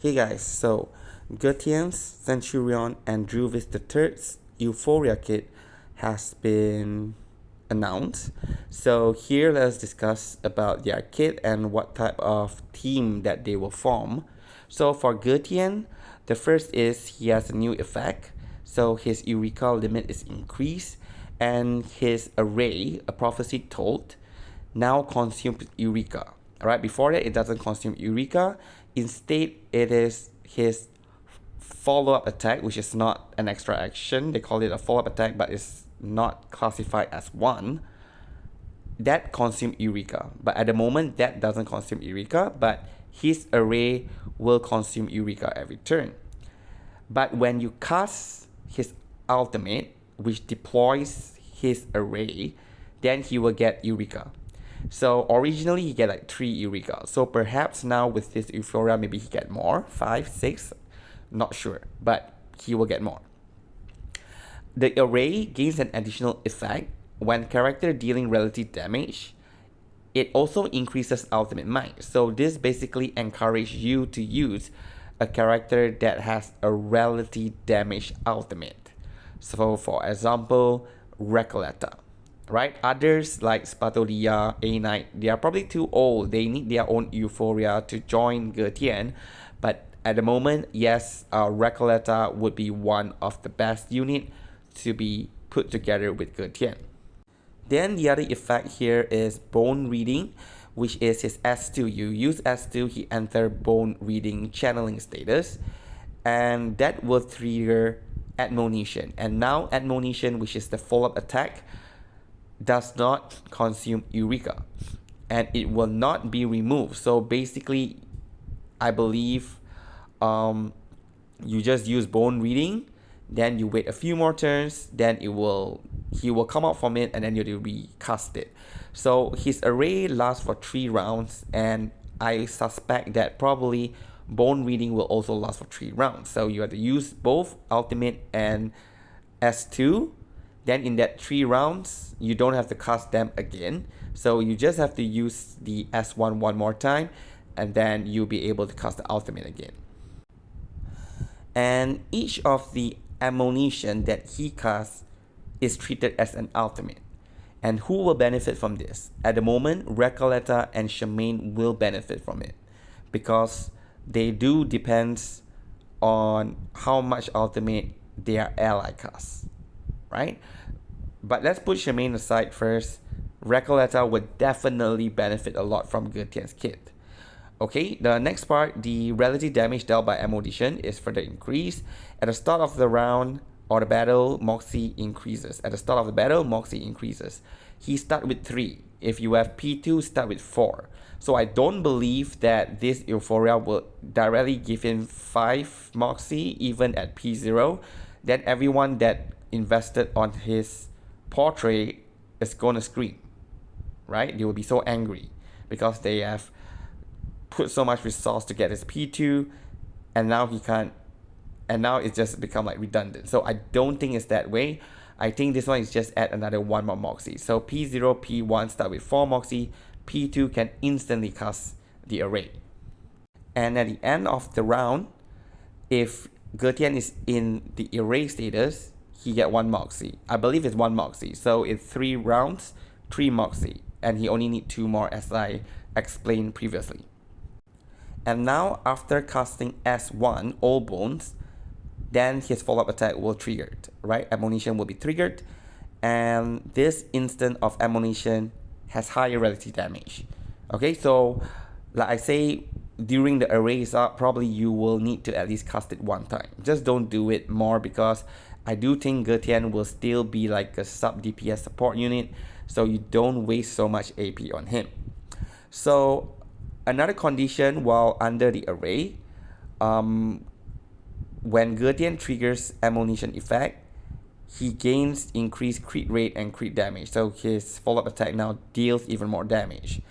Hey guys, so Getian's Centurion and Druvis the Third's Euphoria kit has been announced. So here let's discuss about their kit and what type of team that they will form. So for Getian, the first is he has a new effect. So his Eureka limit is increased and his array, a prophecy told, now consumes Eureka. Alright, before that it doesn't consume Eureka. Instead, it is his follow-up attack, which is not an extra action. They call it a follow-up attack, but it's not classified as one. That consumes Eureka. But at the moment, that doesn't consume Eureka, but his array will consume Eureka every turn. But when you cast his ultimate, which deploys his array, then he will get Eureka. So originally he get like 3 Eureka. So perhaps now with this Euphoria, maybe he get more, 5, 6, not sure, but he will get more. The array gains an additional effect when character dealing relative damage. It also increases ultimate might. So this basically encourages you to use a character that has a relative damage ultimate. So for example, Recoleta. Right? Others like Spatolia, A Knight, they are probably too old. They need their own Euphoria to join Getian. But at the moment, yes, Recoleta would be one of the best unit to be put together with Getian. Then the other effect here is Bone Reading, which is his S2. You use S2, he enter Bone Reading channeling status, and that will trigger Admonition. And now Admonition, which is the follow-up attack, does not consume Eureka and it will not be removed. So basically, I believe you just use Bone Reading, then you wait a few more turns, then he will come out from it and then you recast it. So his array lasts for 3 rounds and I suspect that probably Bone Reading will also last for 3 rounds. So you have to use both Ultimate and S2. Then in that 3 rounds, you don't have to cast them again. So you just have to use the S1 one more time and then you'll be able to cast the ultimate again. And each of the ammunition that he casts is treated as an ultimate. And who will benefit from this? At the moment, Recoleta and Shemaine will benefit from it because they do depends on how much ultimate their ally casts. Right? But let's put Shemaine aside first. Recoleta would definitely benefit a lot from Getian's kit. Okay, the next part, the relative damage dealt by Admonition is further increased. At the start of the round or the battle, Moxie increases. At the start of the battle, Moxie increases. He starts with 3. If you have P2, start with 4. So I don't believe that this Euphoria will directly give him 5 Moxie even at P0. Then everyone that invested on his portrait is gonna scream, right? They will be so angry because they have put so much resource to get his P2 and now he can't, and now it's just become like redundant. So I don't think it's that way. I think this one is just add another 1 more Moxie. So P0, P1 start with 4 Moxie, P2 can instantly cast the array. And at the end of the round, if Getian is in the array status, he get 1 Moxie. I believe it's 1 Moxie. So it's 3 rounds, 3 Moxie. And he only need 2 more as I explained previously. And now after casting S1, All Bones, then his follow-up attack will trigger, right? Admonition will be triggered. And this instant of Admonition has higher relative damage. Okay, so like I say, during the arrays up, probably you will need to at least cast it 1 time. Just don't do it more because I do think Getian will still be like a sub DPS support unit, so you don't waste so much AP on him. So another condition while under the array, when Getian triggers Admonition effect, he gains increased crit rate and crit damage. So his follow-up attack now deals even more damage.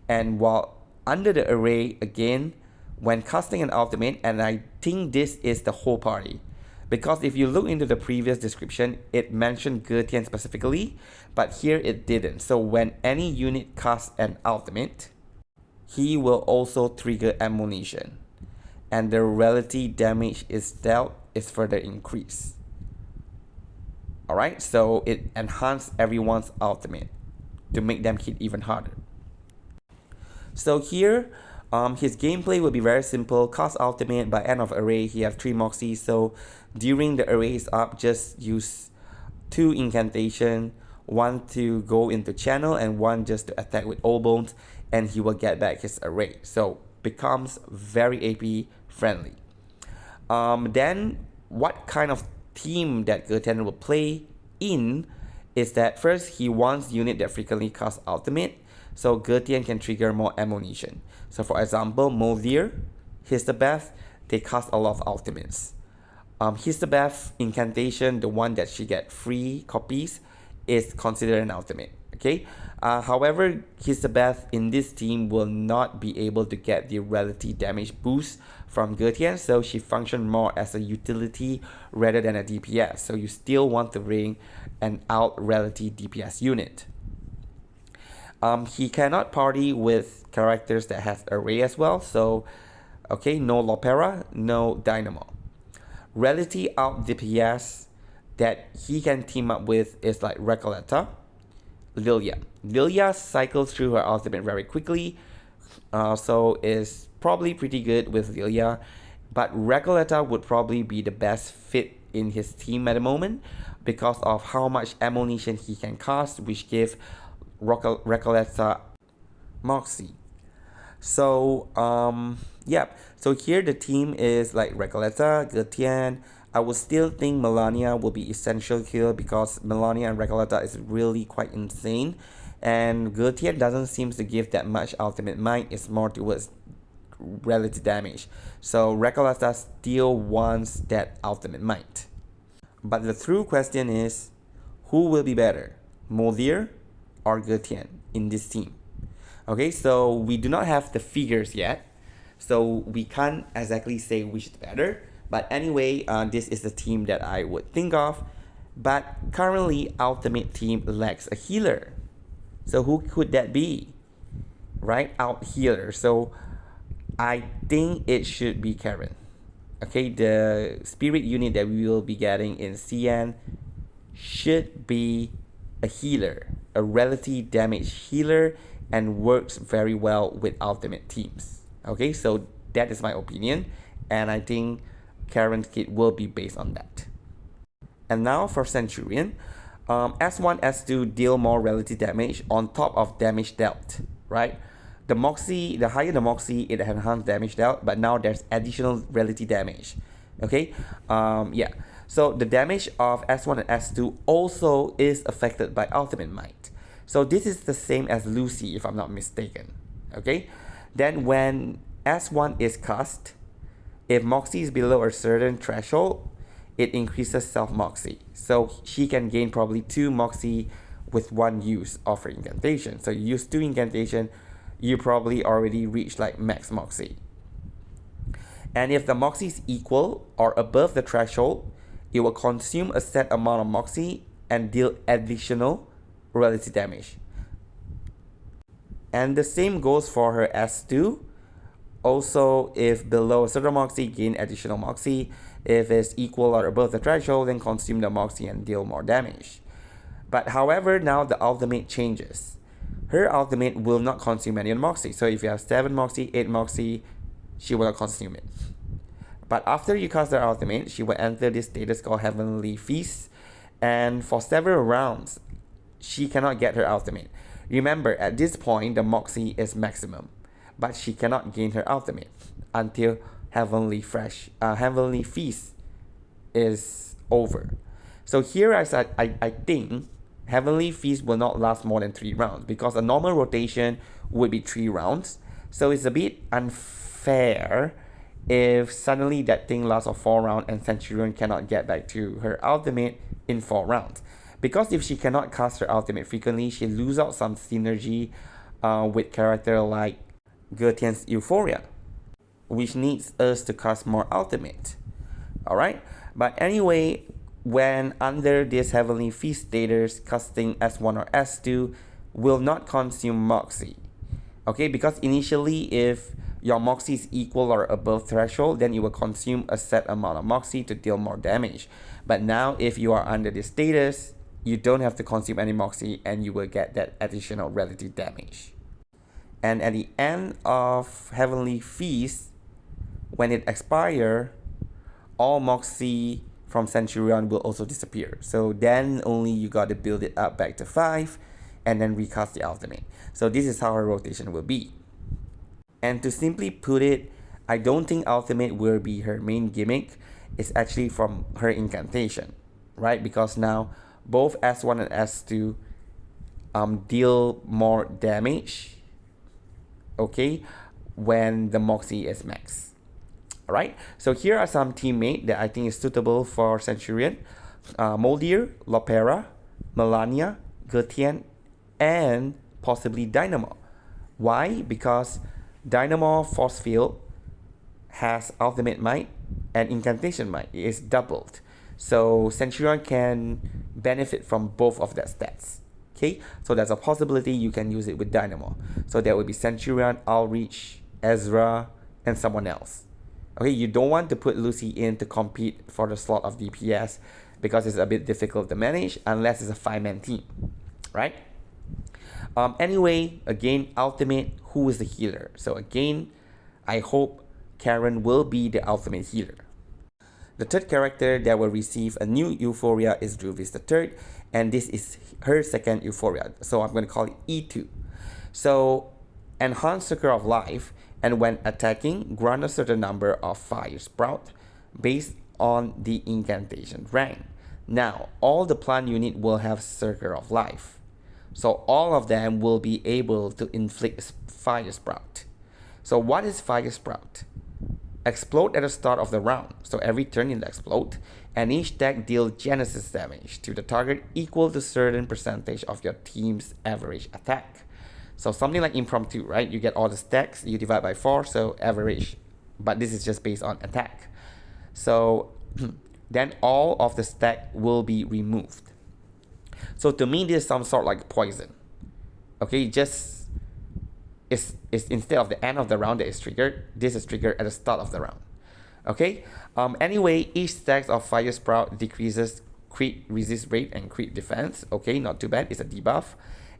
And while under the array, again, when casting an ultimate, and I think this is the whole party, because if you look into the previous description, it mentioned Getian specifically, but here it didn't. So when any unit casts an ultimate, he will also trigger Admonition. and the relative damage is dealt is further increased. Alright, so it enhances everyone's ultimate to make them hit even harder. So here, his gameplay will be very simple. Cast ultimate, by end of array, he have 3 Moxie. So during the array is up, just use 2 incantation, 1 to go into channel and 1 just to attack with all bones, and he will get back his array. So becomes very AP friendly. Then what kind of team that Gerten will play in is that first he wants unit that frequently cast ultimate, so Getian can trigger more ammunition. So for example, Moldir, Histabeth, they cast a lot of ultimates. Histabeth incantation, the one that she get free copies, is considered an ultimate. Okay. However, Histabeth in this team will not be able to get the relative damage boost from Getian, so she functions more as a utility rather than a DPS. So you still want to bring an out relative DPS unit. He cannot party with characters that has array as well. So, okay, no Lopera, no Dynamo. Relative out DPS that he can team up with is like Recoleta, Lilia. Lilia cycles through her ultimate very quickly, so is probably pretty good with Lilia, but Recoleta would probably be the best fit in his team at the moment because of how much ammunition he can cast, which give Recoleta Moxie. So so here the team is like Recoleta, Getian. I would still think Melania will be essential here because Melania and Recoleta is really quite insane, and Getian doesn't seem to give that much ultimate might. It's more towards relative damage. So Recoleta still wants that ultimate might. But the true question is, who will be better, Moldir or Getian in this team? Okay, so we do not have the figures yet, so we can't exactly say which is better. But anyway, this is the team that I would think of. But currently, Ultimate team lacks a healer. So who could that be? Right? Out healer. So I think it should be Karen. Okay, the spirit unit that we will be getting in CN should be a healer, a relative damage healer, and works very well with Ultimate teams. Okay, so that is my opinion, and I think Karen's kit will be based on that. And now for Centurion, S1, S2 deal more relative damage on top of damage dealt, right? The Moxie, the higher the Moxie, it enhances damage dealt, but now there's additional relative damage. Okay, so the damage of S1 and S2 also is affected by Ultimate Might. So this is the same as Lucy, if I'm not mistaken. Okay, then when S1 is cast, if Moxie is below a certain threshold, it increases self-Moxie. So she can gain probably 2 Moxie with 1 use of her incantation. So you use 2 incantation, you probably already reach like max Moxie. And if the Moxie is equal or above the threshold, it will consume a set amount of Moxie and deal additional relative damage. And the same goes for her S2. Also, if below a certain Moxie, gain additional Moxie. If it's equal or above the threshold, then consume the Moxie and deal more damage. But however, now the ultimate changes. Her ultimate will not consume any Moxie. So if you have 7 Moxie, 8 Moxie, she will not consume it. But after you cast her ultimate, she will enter this status called Heavenly Feast. And for several rounds, she cannot get her ultimate. Remember, at this point, the Moxie is maximum, but she cannot gain her ultimate until Heavenly Feast is over. So here I said, I think Heavenly Feast will not last more than 3 rounds because a normal rotation would be 3 rounds. So it's a bit unfair if suddenly that thing lasts for 4 rounds and Centurion cannot get back to her ultimate in 4 rounds. Because if she cannot cast her ultimate frequently, she loses out some synergy with character like Getian's Euphoria, which needs us to cast more ultimate. Alright? But anyway, when under this Heavenly Feast status, casting S1 or S2 will not consume Moxie. Okay, because initially if your Moxie is equal or above threshold, then you will consume a set amount of Moxie to deal more damage. But now if you are under this status, you don't have to consume any Moxie and you will get that additional relative damage. And at the end of Heavenly Feast, when it expires, all Moxie from Centurion will also disappear. So then only you got to build it up back to 5 and then recast the ultimate. So this is how her rotation will be. And to simply put it, I don't think ultimate will be her main gimmick. It's actually from her incantation, right? Because now both S1 and S2 deal more damage, okay, when the Moxie is max. Alright, so here are some teammates that I think is suitable for Centurion. Moldir, Lopera, Melania, Getian, and possibly Dynamo. Why? Because Dynamo Force Field has Ultimate Might and Incantation Might. It is doubled. So Centurion can benefit from both of that stats. Okay, so there's a possibility you can use it with Dynamo. So there will be Centurion, Outreach, Ezra, and someone else. Okay, you don't want to put Lucy in to compete for the slot of DPS because it's a bit difficult to manage unless it's a 5-man team, right? Anyway, again, ultimate, who is the healer? So again, I hope Karen will be the ultimate healer. The third character that will receive a new Euphoria is Druvis the third, and this is her second Euphoria. So I'm going to call it E2. So enhance Circle of Life, and when attacking, grant a certain number of Fire Sprout based on the incantation rank. Now, all the plant unit will have Circle of Life. So all of them will be able to inflict Fire Sprout. So what is Fire Sprout? Explode at the start of the round. So every turn it explode, and each deck deals Genesis damage to the target equal to certain percentage of your team's average attack. So something like impromptu, right? You get all the stacks, you divide by 4, so average. But this is just based on attack. So then all of the stack will be removed. So to me, this is some sort like poison. Okay, just it's instead of the end of the round that is triggered, this is triggered at the start of the round. Okay. Anyway, each stack of Fire Sprout decreases crit resist rate and crit defense. Okay, not too bad. It's a debuff.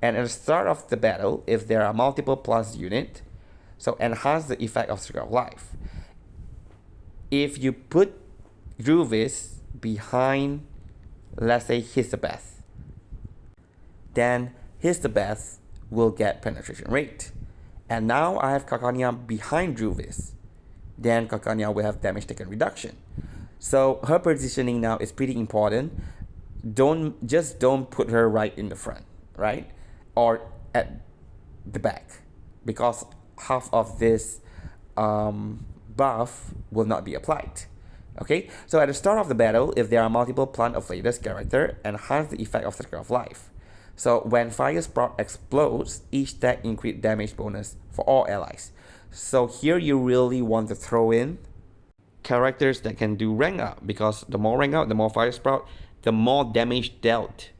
And at the start of the battle, if there are multiple plus unit, so enhance the effect of Circle of Life. If you put Druvis behind, let's say, Hisabeth, then Hisabeth will get penetration rate. And now I have Kakanya behind Druvis. Then Kakanya will have damage taken reduction. So her positioning now is pretty important. Don't put her right in the front, right? Or at the back, because half of this buff will not be applied. Okay, so at the start of the battle, if there are multiple plant of latest character, enhance the effect of Circle of Life. So when Fire Sprout explodes, each deck increase damage bonus for all allies. So here you really want to throw in characters that can do rank up, because the more rank up, the more Fire Sprout, the more damage dealt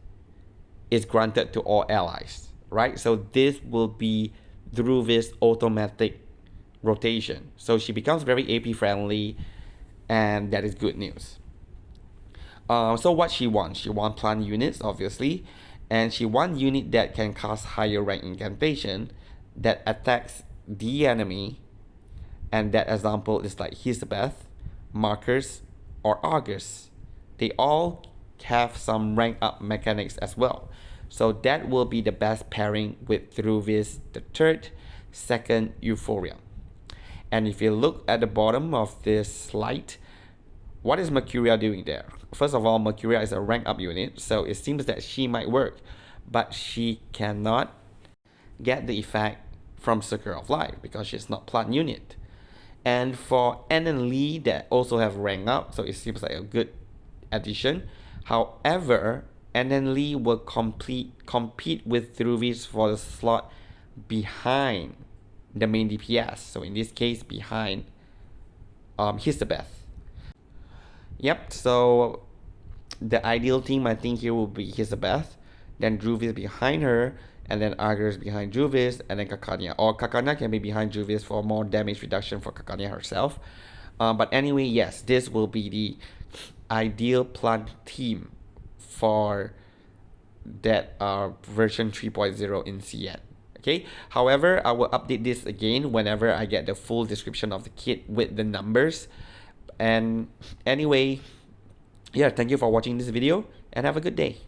is granted to all allies, right? So this will be Druvis automatic rotation. So she becomes very AP friendly, and that is good news. So what she wants? She wants plant units, obviously, and she wants unit that can cast higher rank incantation that attacks the enemy, and that example is like Hisabeth, Markers, or Augurs. They all have some rank up mechanics as well. So that will be the best pairing with Druvis the third, second Euphoria. And if you look at the bottom of this slide, what is Mercuria doing there? First of all, Mercuria is a rank up unit, so it seems that she might work, but she cannot get the effect from Circle of Life because she's not plant unit. And for Ann and Lee that also have rank up, so it seems like a good addition. However, Ann and Lee will compete with Druvis for the slot behind the main DPS. So in this case, behind Hisabeth. Yep, so the ideal team I think here will be Hisabeth, then Druvis behind her, and then Argus behind Druvis, and then Kakanya. Or Kakanya can be behind Druvis for more damage reduction for Kakanya herself. But anyway, yes, this will be the ideal plant team for that version 3.0 in CN. Okay, however, I will update this again whenever I get the full description of the kit with the numbers. And anyway, yeah, thank you for watching this video and have a good day.